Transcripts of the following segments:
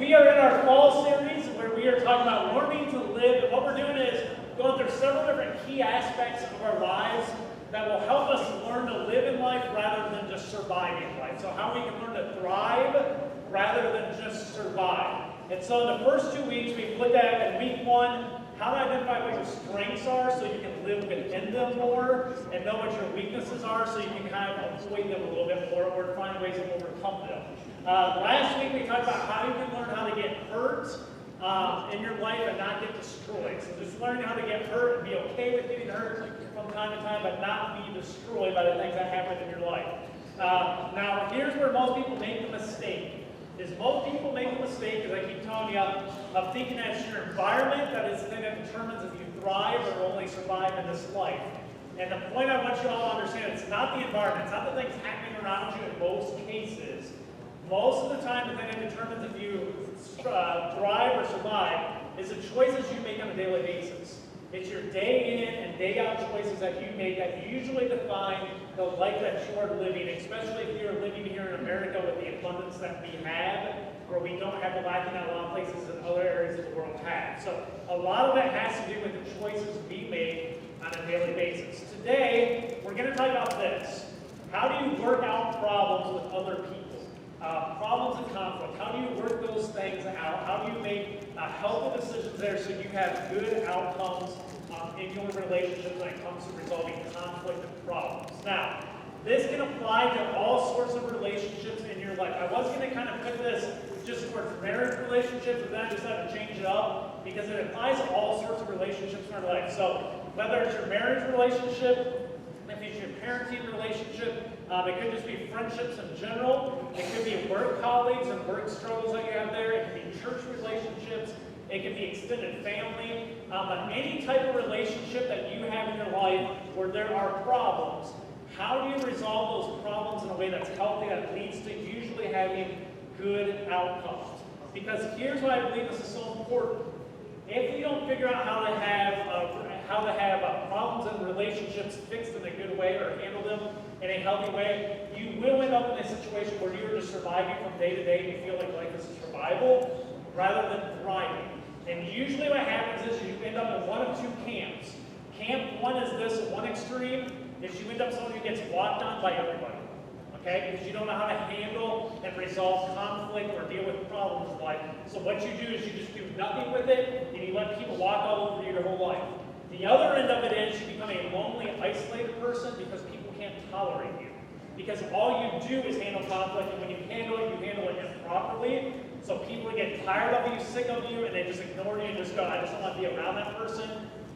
We are in our fall series where we are talking about learning to live. And what we're doing is going through several different key aspects of our lives that will help us learn to live in life rather than just survive in life. So how we can learn to thrive rather than just survive. And so in the first 2 weeks, we looked at in week 1, how to identify what your strengths are so you can live within them more, and know what your weaknesses are so you can kind of avoid them a little bit more or find ways to overcome them. Last week we talked about how you can learn how to get hurt in your life and not get destroyed. So just learning how to get hurt and be okay with getting hurt from time to time, but not be destroyed by the things that happen in your life. Now here's where most people make the mistake. Most people make the mistake, as I keep telling you, of thinking that it's your environment that is the thing that determines if you thrive or only survive in this life. And the point I want you all to understand, it's not the environment, it's not the things happening around you in most cases. Most of the time, the thing that determines if you thrive or survive is the choices you make on a daily basis. It's your day in and day out choices that you make that usually define the life that you are living, especially if you're living here in America with the abundance that we have, where we don't have the lacking that a lot of places in other areas of the world have. So a lot of that has to do with the choices we make on a daily basis. Today, we're going to talk about this. How do you work out problems with other people? Problems and conflict. How do you work those things out? How do you make healthy decisions there so you have good outcomes in your relationships when it comes to resolving conflict and problems? Now, this can apply to all sorts of relationships in your life. I was going to kind of put this just towards marriage relationships, but then I decided to change it up because it applies to all sorts of relationships in our life. So whether it's your marriage relationship, if it's your parenting relationship, it could just be friendships in general. It could be work colleagues and work struggles that you have there. It could be church relationships. It could be extended family. But any type of relationship that you have in your life where there are problems, how do you resolve those problems in a way that's healthy, that leads to usually having good outcomes? Because here's why I believe this is so important. If you don't figure out how to have problems and relationships fixed in a good way or handle them in a healthy way, you will end up in a situation where you're just surviving from day to day and you feel like life is survival rather than thriving. And usually what happens is you end up in one of two camps. Camp one is this, at one extreme, is you end up someone who gets walked on by everybody. Okay? Because you don't know how to handle and resolve conflict or deal with problems in life. So what you do is you just do nothing with it and you let people walk all over you your whole life. The other end of it is you become a lonely, isolated person because people can't tolerate you. Because all you do is handle conflict, and when you handle it improperly. So people get tired of you, sick of you, and they just ignore you and just go, I just don't want to be around that person.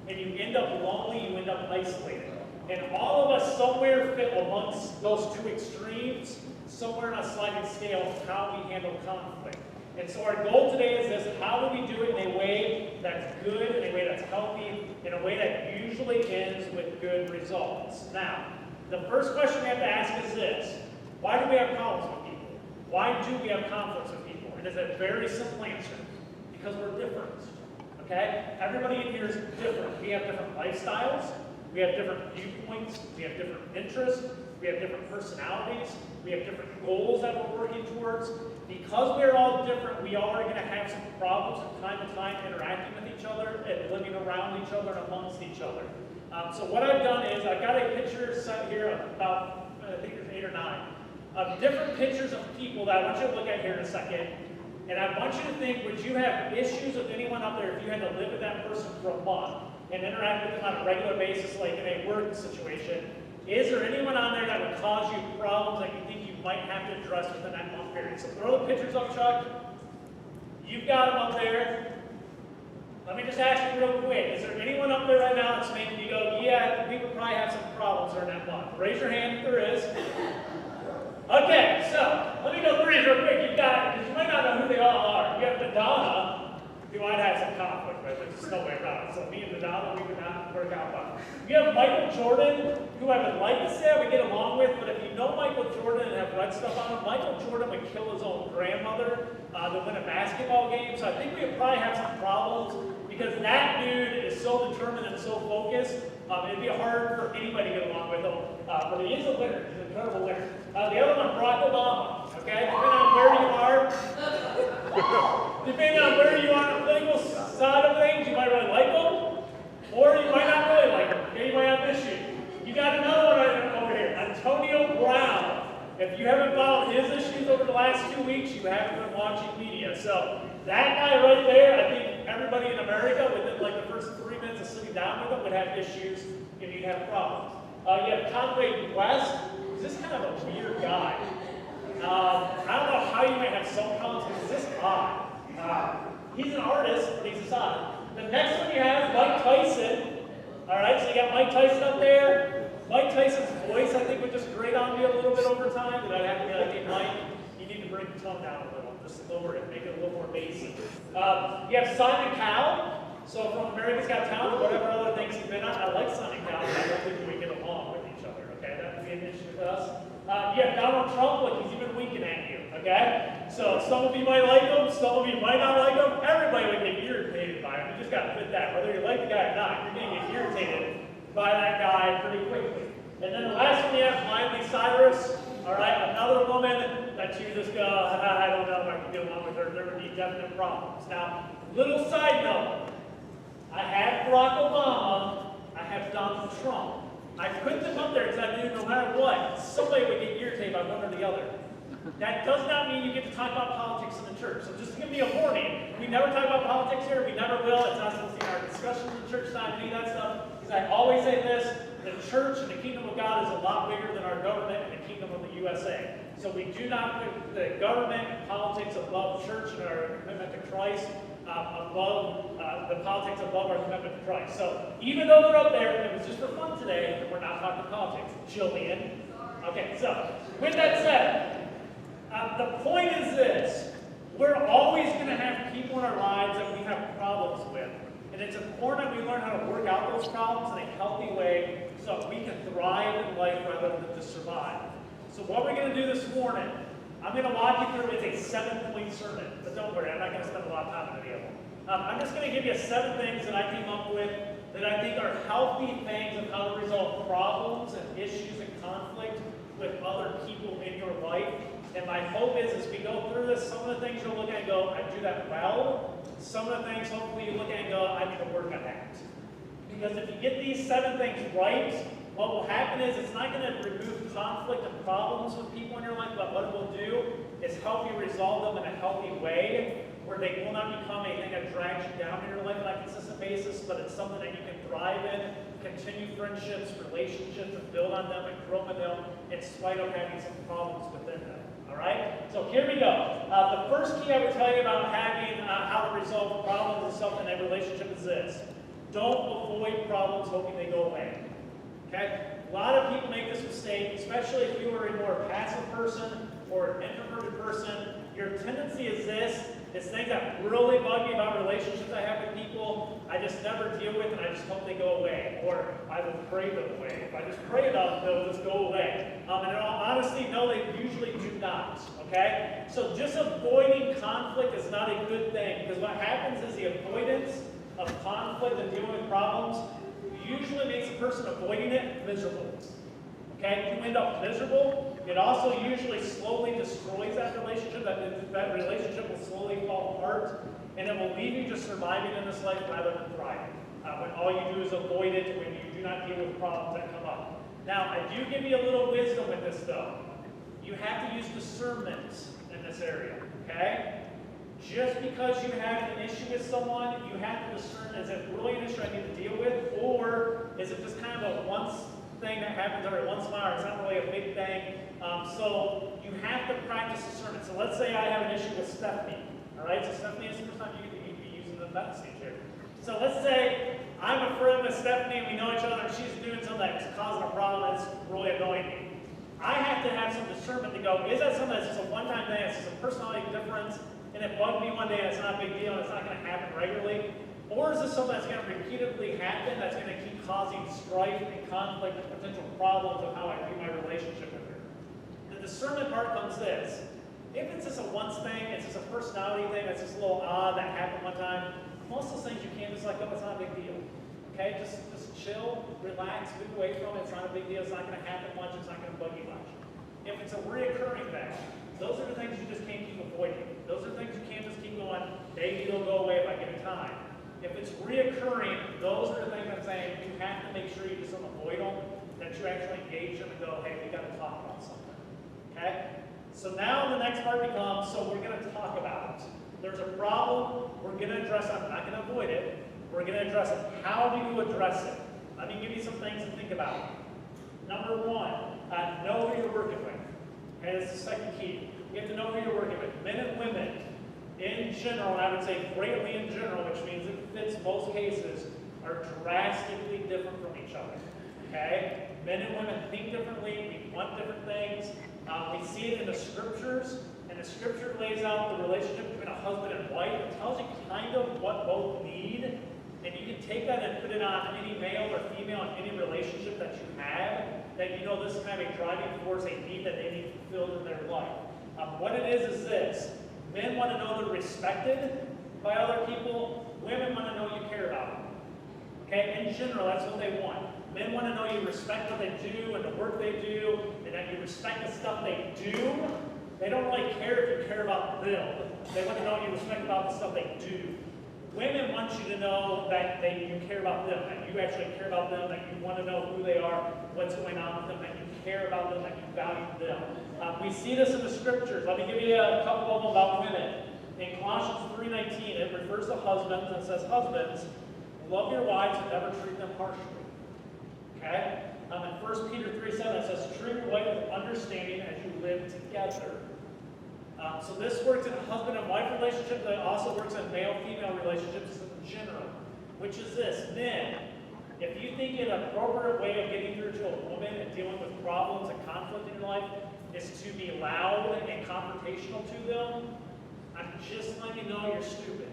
And you end up lonely, you end up isolated. And all of us somewhere fit amongst those two extremes, somewhere on a sliding scale of how we handle conflict. And so our goal today is this: how do we do it in a way that's good, in a way that's healthy, in a way that usually ends with good results? Now, the first question we have to ask is this: why do we have problems with people? Why do we have conflicts with people? And it's a very simple answer: because we're different. Okay? Everybody in here is different. We have different lifestyles, we have different viewpoints, we have different interests, we have different personalities, we have different goals that we're working towards. Because we're all different, we all are going to have some problems from time to time interacting with each other and living around each other and amongst each other. So what I've done is I've got a picture set here of about, I think there's 8 or 9, of different pictures of people that I want you to look at here in a second. And I want you to think, would you have issues with anyone out there if you had to live with that person for a month and interact with them on a regular basis, like in a work situation? Is there anyone on there that would cause you problems that you think you might have to address within that month period? So throw the pictures up, Chuck. You've got them up there. Let me just ask you real quick. Is there anyone up there right now that's making you go, yeah, we would probably have some problems during that month? Raise your hand if there is. Okay, so let me go through these real quick. You've got, because you might not know who they all are. You have Madonna, who might have some conflict with, but there's no way around it. So me and Madonna, we would not work out well. You have Michael Jordan, who I would like to say I would get along with, but if you know Michael Jordan and have read stuff on him, Michael Jordan would kill his own grandmother to win a basketball game. So I think we would probably have some problems because that dude is so determined and so focused. It'd be hard for anybody to get along with him. But he is a winner. He's an incredible winner. The other one, Barack Obama. Okay, depending on where you are. last 2 weeks you haven't been watching media. So that guy right there, I think everybody in America within like the first 3 minutes of sitting down with him would have issues and you'd have problems. You have Conway West, who's this kind of a weird guy. I don't know how you might have some problems because it's just odd. He's an artist, but he's just odd. The next one you have Mike Tyson. All right, so you got Mike Tyson up there. Mike Tyson's voice, I think, would just grate on me a little bit over time, and I'd have to be like, hey, Mike, you need to bring the tone down a little, just lower it, make it a little more bassy. You have Simon Cowell, so from America's Got Talent or whatever other things he's been on. I like Simon Cowell, but I don't think we get along with each other, okay? That would be an issue with us. You have Donald Trump, like he's even winking at you, okay? So some of you might like him, some of you might not like him. Everybody would get irritated by him. You just got to fit that. Whether you like the guy or not, you're going to get irritated by that guy pretty quickly. And then the last one you have Miley Cyrus, all right? Another woman that you just go, I don't know if I can get along with her. There would be definite problems. Now, little side note, I have Barack Obama, I have Donald Trump. I put them up there because I knew no matter what, somebody would get irritated by one or the other. That does not mean you get to talk about politics in the church. So just to give me a warning, we never talk about politics here. We never will. It's not supposed to be our discussions in church time, any of that stuff. Because I always say this, the church and the kingdom of God is a lot bigger than our government and the kingdom of the USA. So we do not put the government and politics above church and our commitment to Christ, above the politics above our commitment to Christ. So even though they're up there, it was just for fun today, and we're not talking politics. Jillian. Okay, so with that said, the point is this. We're always going to have people in our lives that we have problems with. And it's important that we learn how to work out those problems in a healthy way so we can thrive in life rather than just survive. So what we're going to do this morning, I'm going to walk you through, it's a 7-point sermon. But don't worry, I'm not going to spend a lot of time on any of them. I'm just going to give you 7 things that I came up with that I think are healthy things of how to resolve problems and issues and conflict with other people in your life. And my hope is, as we go through this, some of the things you'll look at and go, I do that well. Some of the things, hopefully, you look at and go, I need to work on that. Because if you get these 7 things right, what will happen is it's not going to remove conflict and problems with people in your life, but what it will do is help you resolve them in a healthy way, where they will not become a thing that drags you down in your life on a consistent basis, but it's something that you can thrive in, continue friendships, relationships, and build on them and grow in them in spite of having some problems within them. All right? So here we go. The first key I would tell you about having how to resolve problems and stuff in a relationship is this. Don't avoid problems hoping they go away. Okay? A lot of people make this mistake, especially if you are a more passive person or an introverted person. Your tendency is this. It's things that really bug me about relationships I have with people, I just never deal with and I just hope they go away. Or I will pray them away. If I just pray enough, they'll just go away. And in all honesty, no, they usually do not. Okay? So just avoiding conflict is not a good thing, because what happens is the avoidance of conflict and dealing with problems usually makes the person avoiding it miserable. Okay? You end up miserable. It also usually slowly destroys that relationship. That relationship will slowly fall apart, and it will leave you just surviving in this life rather than thriving. When all you do is avoid it, when you do not deal with problems that come up. Now, I do give you a little wisdom with this, though. You have to use discernment in this area. Okay? Just because you have an issue with someone, you have to discern, is it really an issue I need to deal with, or is it just kind of a once thing that happens every once in a while, it's not really a big thing. So you have to practice discernment. So let's say I have an issue with Stephanie. All right, so Stephanie is the first time you could be using the message here. So let's say I'm a friend with Stephanie and we know each other and she's doing something that's causing a problem that's really annoying me. I have to have some discernment to go, is that something that's just a one-time thing, it's just a personality difference, and it bugged me one day and it's not a big deal and it's not going to happen regularly? Or is this something that's going to repeatedly happen that's going to keep causing strife and conflict and potential problems of how I view my relationship with her? The discernment part comes this. If it's just a once thing, it's just a personality thing that's just a little odd that happened one time, most of those things you can't just let go, it's not a big deal. Okay, just chill, relax, move away from it, it's not a big deal, it's not going to happen much, it's not going to bug you much. If it's a reoccurring thing, those are the things you just can't keep avoiding. Those are things you can't just keep going, maybe it'll go away if I give it time. If it's reoccurring, those are the things I'm saying, you have to make sure you just don't avoid them, that you actually engage them and go, hey, we got to talk about something. Okay? So now the next part becomes, so we're going to talk about it. There's a problem, we're going to address it. I'm not going to avoid it. We're going to address it. How do you address it? Let me give you some things to think about. Number one, know who you're working with. Okay, that's the second key. You have to know who you're working with. Men and women, in general, and I would say greatly in general, which means it fits most cases, are drastically different from each other. Okay? Men and women think differently, we want different things. We see it in the scriptures, and the scripture lays out the relationship between a husband and wife. It tells you kind of what both need, and you can take that and put it on any male or female in any relationship that you have, that you know this is kind of a driving force, a need that they need fulfilled in their life. What it is this. Men want to know they're respected by other people. Women want to know you care about them. Okay, in general, that's what they want. Men want to know you respect what they do and the work they do, and that you respect the stuff they do. They don't really care if you care about them. They want to know you respect about the stuff they do. Women want you to know that you care about them, that you actually care about them, that you want to know who they are, what's going on with them, that you care about them, that you value them. We see this in the scriptures. Let me give you a couple of them about women. In Colossians 3:19, it refers to husbands and says, husbands, love your wives and never treat them harshly. Okay? In 1 Peter 3:7, it says, treat your wife with understanding as you live together. So this works in a husband and wife relationship, but it also works in male-female relationships in general. Which is this, men, if you think an appropriate way of getting through to a woman and dealing with problems and conflict in your life is to be loud and confrontational to them, I'm just letting you know you're stupid.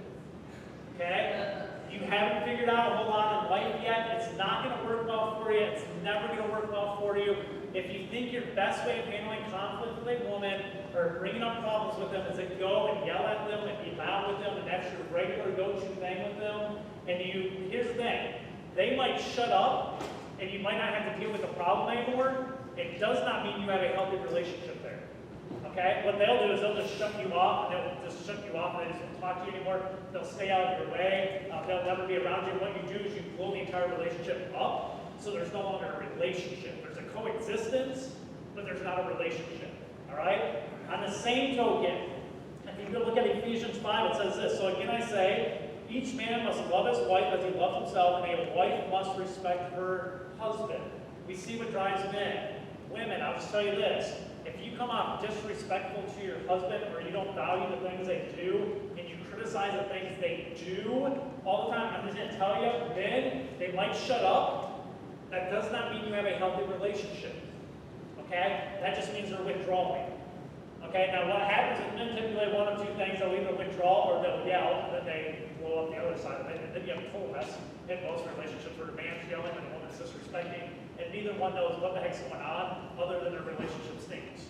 Okay? You haven't figured out a whole lot in life yet. It's not going to work well for you. It's never going to work well for you. If you think your best way of handling conflict with a woman or bringing up problems with them is to go and yell at them and be loud with them, and that's your regular go-to thing with them, and here's the thing, they might shut up and you might not have to deal with the problem anymore. It does not mean you have a healthy relationship there. Okay? What they'll do is they'll just shut you off, and they'll just shut you off, and they just won't talk to you anymore. They'll stay out of your way. They'll never be around you. What you do is you blow the entire relationship up, so there's no longer a relationship. There's a coexistence, but there's not a relationship. All right? On the same token, if you go look at Ephesians 5, it says this. So again I say, each man must love his wife as he loves himself, and a wife must respect her husband. We see what drives men. Women, I'll just tell you this. If you come off disrespectful to your husband, or you don't value the things they do, and you criticize the things they do all the time, I'm just going to tell you, men, they might shut up. That does not mean you have a healthy relationship. Okay? That just means they're withdrawing. Okay? Now what happens is men typically one of two things. They'll either withdraw or they'll yell, and then they blow up the other side of it. And then you have a total mess in most relationships where a man's yelling and a woman's disrespecting, and neither one knows what the heck's going on other than their relationship stinks.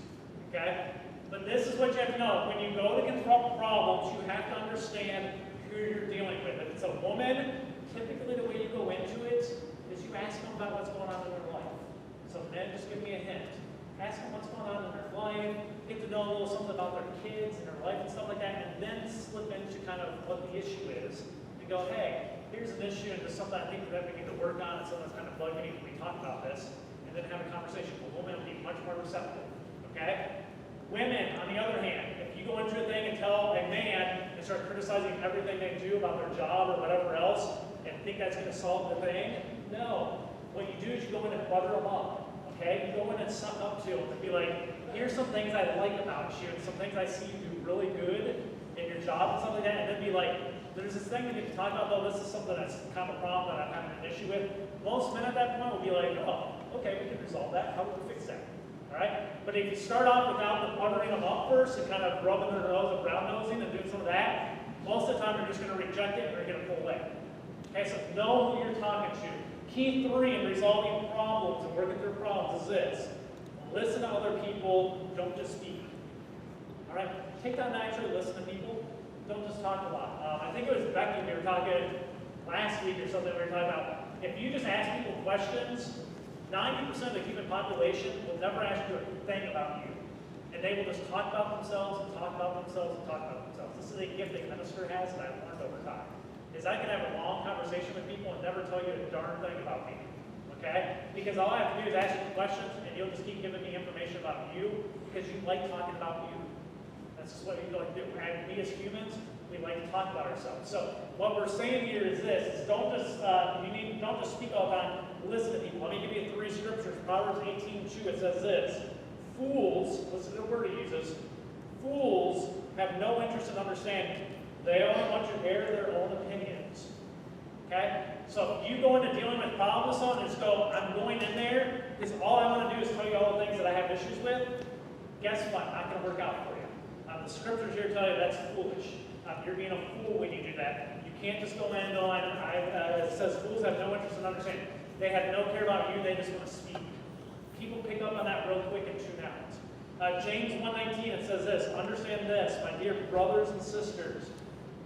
Okay? But this is what you have to know. When you go to confront problems, you have to understand who you're dealing with. If it's a woman, typically the way you go into it is you ask them about what's going on in their life. So men, just give me a hint. Ask them what's going on in their life, get to know a little something about their kids and their life and stuff like that, and then slip into kind of what the issue is. And go, hey, here's an issue and there's something I think that we need to work on and something that's kind of bugging me when we talk about this. And then have a conversation. A woman will be much more receptive. Okay? Women, on the other hand, if you go into a thing and tell a man and start criticizing everything they do about their job or whatever else and think that's going to solve the thing, no. What you do is you go in and butter them up. Okay? You go in and suck up to them and be like, here's some things I like about you and some things I see you do really good in your job and stuff like that, and then be like, there's this thing we need to talk about, though, this is something that's kind of a problem that I'm having an issue with. Most men at that point will be like, oh, okay, we can resolve that. How would we fix that? All right? But if you start off without them buttering them up first and kind of rubbing their nose and brown nosing and doing some of that, most of the time you're just going to reject it and you're going to pull away. Okay, so know who you're talking to. Key 3 in resolving problems and working through problems is this. Listen to other people, don't just speak. All right? Take time to actually listen to people. Don't just talk a lot. I think it was Becky, we were talking last week or something, we were talking about, if you just ask people questions, 90% of the human population will never ask you a thing about you. And they will just talk about themselves and talk about themselves and talk about themselves. This is a gift a minister has that I've learned over time. Is I can have a long conversation with people and never tell you a darn thing about me. Okay? Because all I have to do is ask you questions, and you'll just keep giving me information about you because you like talking about you. That's just what you like to do. And we as humans, we like to talk about ourselves. So what we're saying here is this: is don't just speak all the time. Listen to people. Let me give you 3 scriptures. Proverbs 18:2. It says this: fools, listen to the word he uses. Fools have no interest in understanding. They only want to air their own opinions. Okay? So if you go into dealing with problems with someone and just go, I'm going in there because all I want to do is tell you all the things that I have issues with, guess what? Not going to work out for you. The scriptures here tell you that's foolish. You're being a fool when you do that. You can't just go in and go, it says fools have no interest in understanding. They have no care about you, they just want to speak. People pick up on that real quick and tune out. James 1:19, it says this: understand this, my dear brothers and sisters.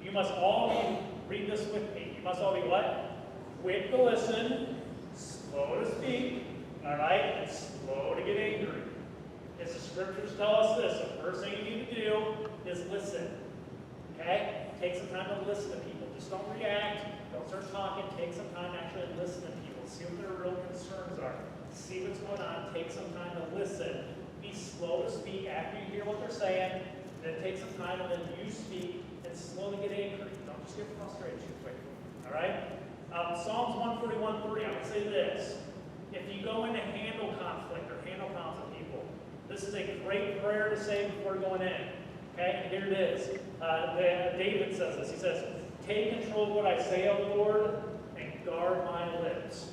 You must all be, read this with me, you must all be what? Quick to listen, slow to speak, all right, and slow to get angry. As the scriptures tell us this, the first thing you need to do is listen. Okay? Take some time to listen to people. Just don't react. Don't start talking. Take some time to actually listen to people. See what their real concerns are. See what's going on. Take some time to listen. Be slow to speak after you hear what they're saying. Then take some time and then you speak and slowly get angry. Don't just get frustrated too quick. All right? Psalms 141:3. I would say this: if you go in to handle conflict or handle conflict with people, this is a great prayer to say before going in. Okay, here it is. David says this. He says, take control of what I say, O Lord, and guard my lips.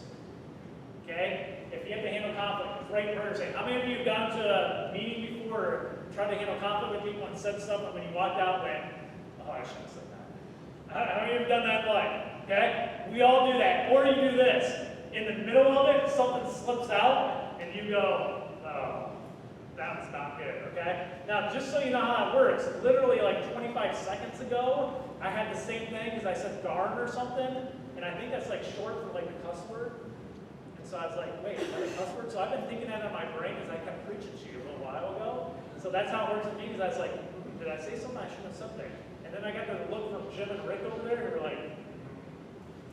Okay? If you have to handle conflict, great prayer to say. How many of you have gone to a meeting before or tried to handle conflict with people and said stuff, and when you walked out, went, oh, I shouldn't have said that. How many of you have done that in life? Okay? We all do that. Or you do this. In the middle of it, something slips out, and you go, oh, that was not good, okay? Now, just so you know how that works, literally like 25 seconds ago, I had the same thing because I said darn or something, and I think that's like short for like the cuss word. And so I was like, wait, is that a cuss word? So I've been thinking that in my brain because I kept preaching to you a little while ago. So that's how it works with me, because I was like, did I say something I shouldn't have said there? And then I got the look from Jim and Rick over there who were like,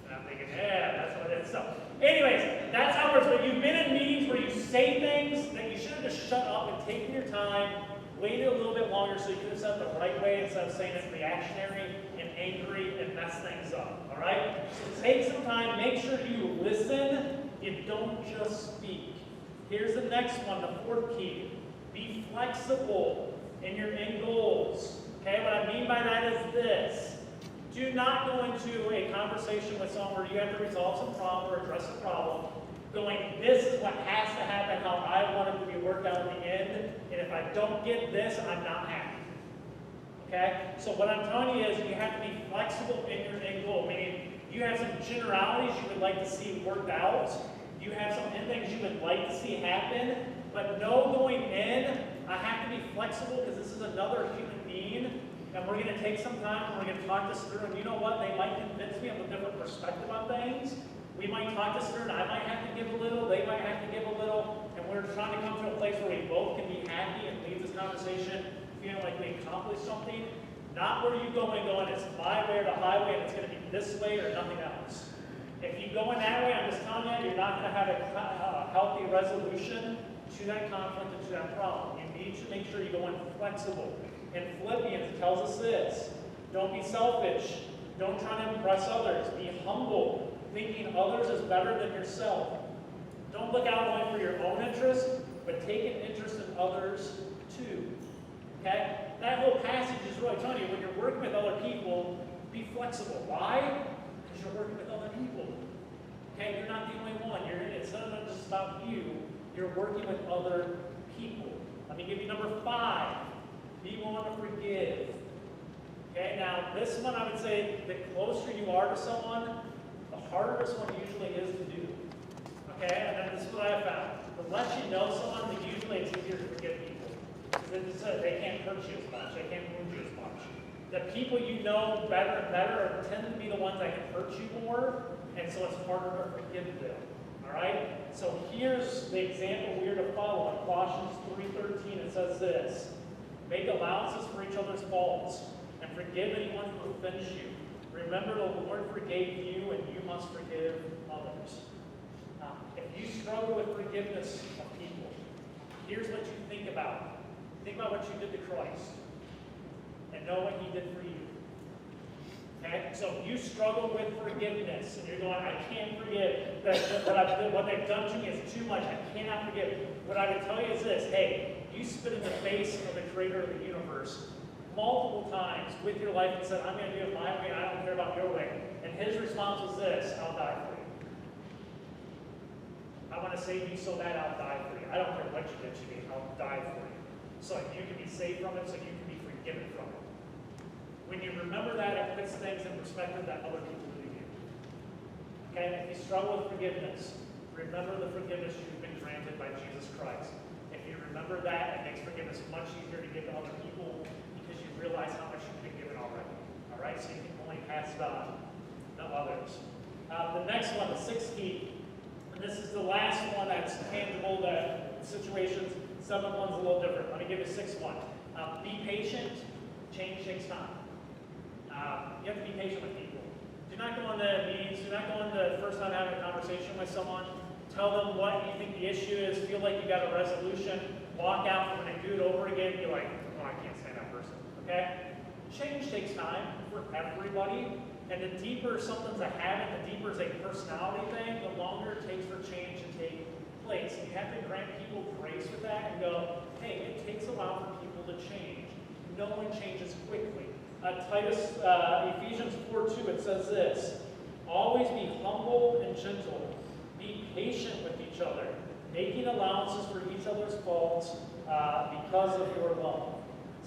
and I'm thinking, yeah, that's what it is. So, anyways, that's how it works. But you've been in meetings where you say things that you should have just shut up and taken your time, waited a little bit longer so you could have said it the right way instead of saying it's reactionary and angry and mess things up. All right? So take some time. Make sure you listen. You don't just speak. Here's the next one, the 4th key. Be flexible in your end goals. Okay? What I mean by that is this. Do not go into a conversation with someone where you have to resolve some problem or address a problem going, this is what has to happen, how I want it to be worked out at the end, and if I don't get this, I'm not happy. Okay? So what I'm telling you is you have to be flexible in your end goal, meaning you have some generalities you would like to see worked out, you have some end things you would like to see happen, but know going in, I have to be flexible because this is another human being. And we're going to take some time and we're going to talk this through. And you know what? They might convince me of a different perspective on things. We might talk this through and I might have to give a little, they might have to give a little. And we're trying to come to a place where we both can be happy and leave this conversation feeling like we accomplished something. Not where you go and going, it's my way or the highway and it's going to be this way or nothing else. If you go in that way, I'm just telling you, you're not going to have a healthy resolution to that conflict and to that problem. You need to make sure you go in flexible. In Philippians, it tells us this: don't be selfish. Don't try to impress others. Be humble, thinking others is better than yourself. Don't look out only for your own interest, but take an interest in others too. Okay? That whole passage is really telling you when you're working with other people, be flexible. Why? Because you're working with other people. Okay? You're not the only one. It's not just about you. You're working with other people. Let me give you number 5. Be willing to forgive. Okay, now this one I would say the closer you are to someone, the harder this one usually is to do. Okay, and then this is what I have found. The less you know someone, the usually it's easier to forgive people. Because they can't hurt you as much, they can't wound you as much. The people you know better and better tend to be the ones that can hurt you more, and so it's harder to forgive them. Alright? So here's the example we are to follow. In Colossians 3:13 it says this: make allowances for each other's faults, and forgive anyone who offends you. Remember, the Lord forgave you, and you must forgive others. If you struggle with forgiveness of people, here's what you think about. Think about what you did to Christ and know what he did for you. Okay? So if you struggle with forgiveness and you're going, I can't forgive, what they've done to me is too much, I cannot forgive. What I would tell you is this, hey, you spit in the face of the creator of the universe multiple times with your life and said, I'm going to do it my way, I don't care about your way. And his response was this, I'll die for you. I want to save you so bad I'll die for you. I don't care what you did to me, I'll die for you. So you can be saved from it, so you can be forgiven from it. When you remember that, it puts things in perspective that other people do to you. Okay? If you struggle with forgiveness, remember the forgiveness you've been granted by Jesus Christ. If you remember that, it makes forgiveness much easier to give to other people because you realize how much you've been given already. All right? So you can only pass it on to others. The next one, the sixth key, and this is the last one that's tangible to situations. Seventh one's a little different. Let me give you the sixth one. Be patient. Change takes time. You have to be patient with people. Do not go into meetings. Do not go into the first time having a conversation with someone. Tell them what you think the issue is. Feel like you got a resolution. Walk out from it and do it over again. You're like, oh, I can't stand that person. Okay? Change takes time for everybody. And the deeper something's a habit, the deeper it's a personality thing, the longer it takes for change to take place. And you have to grant people grace with that and go, hey, it takes a while for people to change. No one changes quickly. Ephesians 4:2, it says this, always be humble and gentle. Be patient with each other, making allowances for each other's faults because of your love.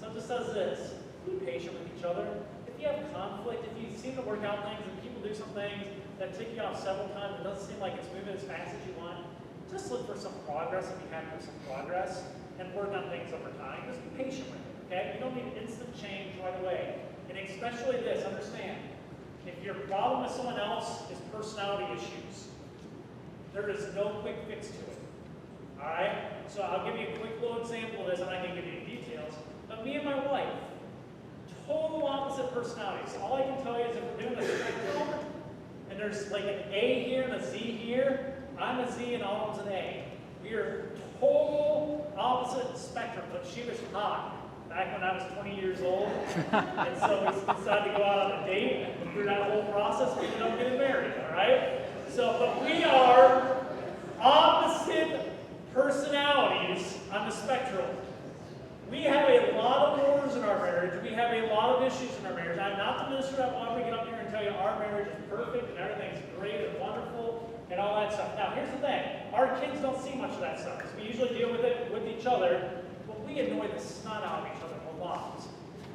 So it just says this, be patient with each other. If you have conflict, if you seem to work out things and people do some things that tick you off several times, it doesn't seem like it's moving as fast as you want, just look for some progress if you have some progress and work on things over time. Just be patient with it. Okay? You don't need instant change right away. And especially this, understand, if your problem with someone else is personality issues, there is no quick fix to it. Alright? So I'll give you a quick little example of this, and I can give you details. But me and my wife, total opposite personalities. All I can tell you is if we're doing a spectrum, and there's like an A here and a Z here, I'm a Z and Autumn's an A. We are total opposite spectrum, but she was hot back when I was 20 years old. And so we decided to go out on a date and through that whole process, we ended up getting married, all right? So, but we are opposite personalities on the spectrum. We have a lot of wars in our marriage. We have a lot of issues in our marriage. I'm not the minister that wants to get up here and tell you our marriage is perfect and everything's great and wonderful and all that stuff. Now, here's the thing. Our kids don't see much of that stuff because we usually deal with it with each other. We annoy the snot out of each other a lot.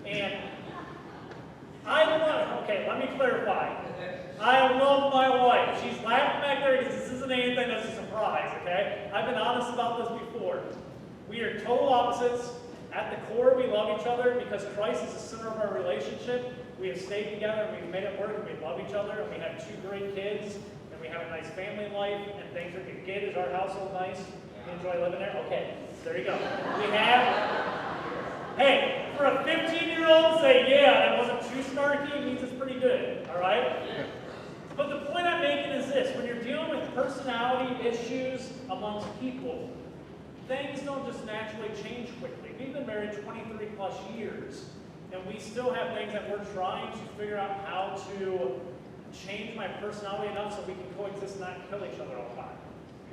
And okay, let me clarify. I love my wife. She's laughing back there because this isn't anything that's a surprise, okay? I've been honest about this before. We are total opposites. At the core, we love each other because Christ is the center of our relationship. We have stayed together, we've made it work, and we love each other, and we have 2 great kids, and we have a nice family life, and things are good. Is our household nice? You enjoy living there? Okay. There you go. We have, hey, for a 15-year-old to say, yeah, that wasn't too snarky, means it's pretty good, all right? But the point I'm making is this. When you're dealing with personality issues amongst people, things don't just naturally change quickly. We've been married 23 plus years, and we still have things that we're trying to figure out how to change my personality enough so we can coexist and not kill each other all the time.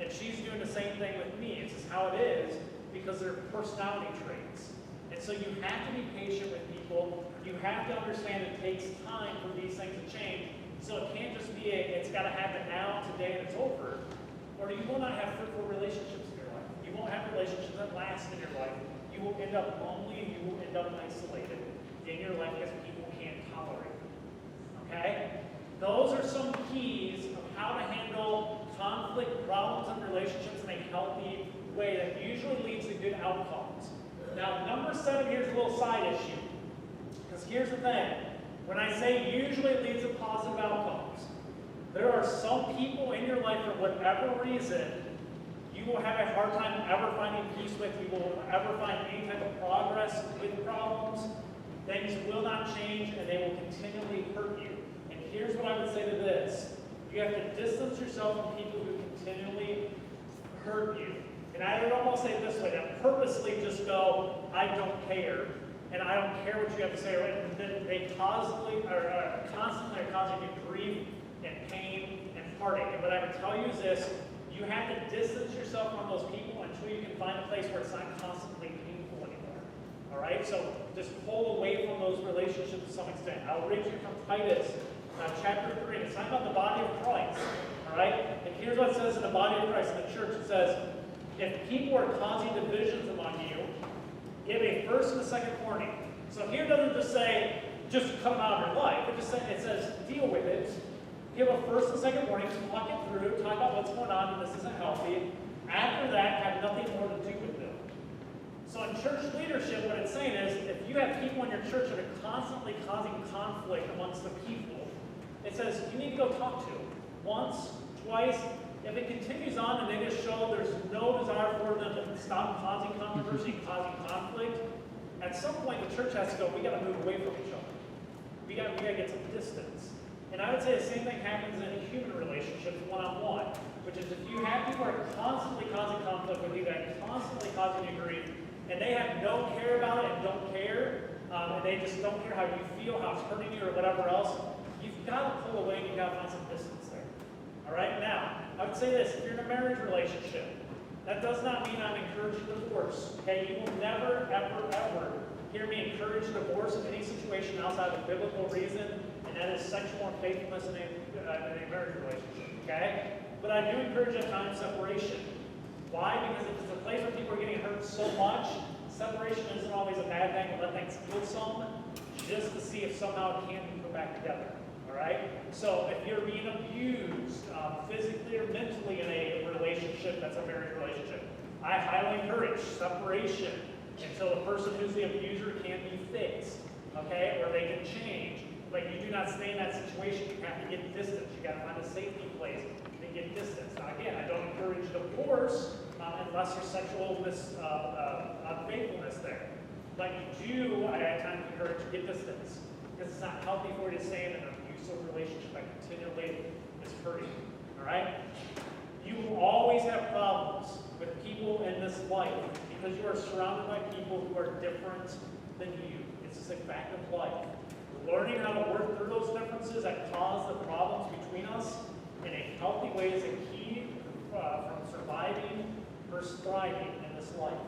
And she's doing the same thing with me. It's just how it is because they're personality traits. And so you have to be patient with people. You have to understand it takes time for these things to change. So it can't just be it's got to happen now, today, and it's over. Or you will not have fruitful relationships in your life. You won't have relationships that last in your life. You will end up lonely and you will end up isolated in your life because people can't tolerate you. Okay? Those are some keys of how to handle conflict, problems, and relationships in a healthy way that usually leads to good outcomes. Now, number 7 here's a little side issue. Because here's the thing. When I say usually it leads to positive outcomes, there are some people in your life for whatever reason you will have a hard time ever finding peace with. You will ever find any type of progress with problems. Things will not change and they will continually hurt you. And here's what I would say to this. You have to distance yourself from people who continually hurt you. And I would almost say it this way, that purposely just go, I don't care, and I don't care what you have to say, right? And then they constantly are causing you grief and pain and heartache. And what I would tell you is this, you have to distance yourself from those people until you can find a place where it's not constantly painful anymore. All right? So just pull away from those relationships to some extent. I'll read you from Titus chapter 3. It's talking about the body of Christ. All right? And here's what it says in the body of Christ in the church. It says, if people are causing divisions among you, give a first and a second warning. So here it doesn't just say, just cut them out of your life. It says, deal with it. Give a first and second warning, talk it through, talk about what's going on, and this isn't healthy. After that, have nothing more to do with them. So in church leadership, what it's saying is, if you have people in your church that are constantly causing conflict amongst the people, it says you need to go talk to them. Once, twice. If it continues on and they just show there's no desire for them to stop causing controversy, causing conflict, at some point the church has to go, we got to move away from each other. We got to get some distance. And I would say the same thing happens in human relationships one-on-one, which is if you have people who are constantly causing conflict with you, that constantly causing you grief, and they have no care about it and don't care, and they just don't care how you feel, how it's hurting you, or whatever else, you've got to pull away and you've got to find some distance there. All right? Now, I would say this, if you're in a marriage relationship, that does not mean I'm encouraging divorce. Okay? You will never, ever, ever hear me encourage divorce in any situation outside of a biblical reason, and that is sexual unfaithfulness in a marriage relationship. Okay? But I do encourage a time of separation. Why? Because if it's a place where people are getting hurt so much, separation isn't always a bad thing. Let things heal some, just to see if somehow it can be put back together. All right? So if you're being abused physically or mentally in a relationship that's a marriage relationship, I highly encourage separation until the person who's the abuser can be fixed, okay, or they can change. But you do not stay in that situation. You have to get distance. You got to find a safety place to get distance. Now, again, I don't encourage divorce unless there's sexual unfaithfulness there. But you do, I at times encourage to get distance because it's not healthy for you to stay in an abusive relationship that continually is hurting you. All right? You will always have problems with people in this life because you are surrounded by people who are different than you. It's just a fact of life. Learning how to work through those differences that cause the problems between us in a healthy way is a key from surviving versus thriving in this life.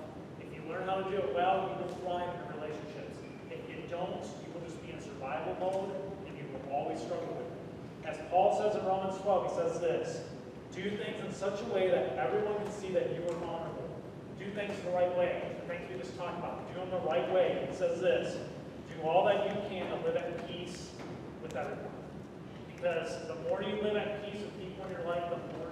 If you learn how to do it well, you will thrive in your relationships. If you don't, you will just be in survival mode and you will always struggle with it. As Paul says in Romans 12, he says this, do things in such a way that everyone can see that you are honorable. Do things the right way. The things we just talked about. Do them the right way. He says this, do all that you can to live at peace with everyone. Because the more you live at peace with people in your life, the more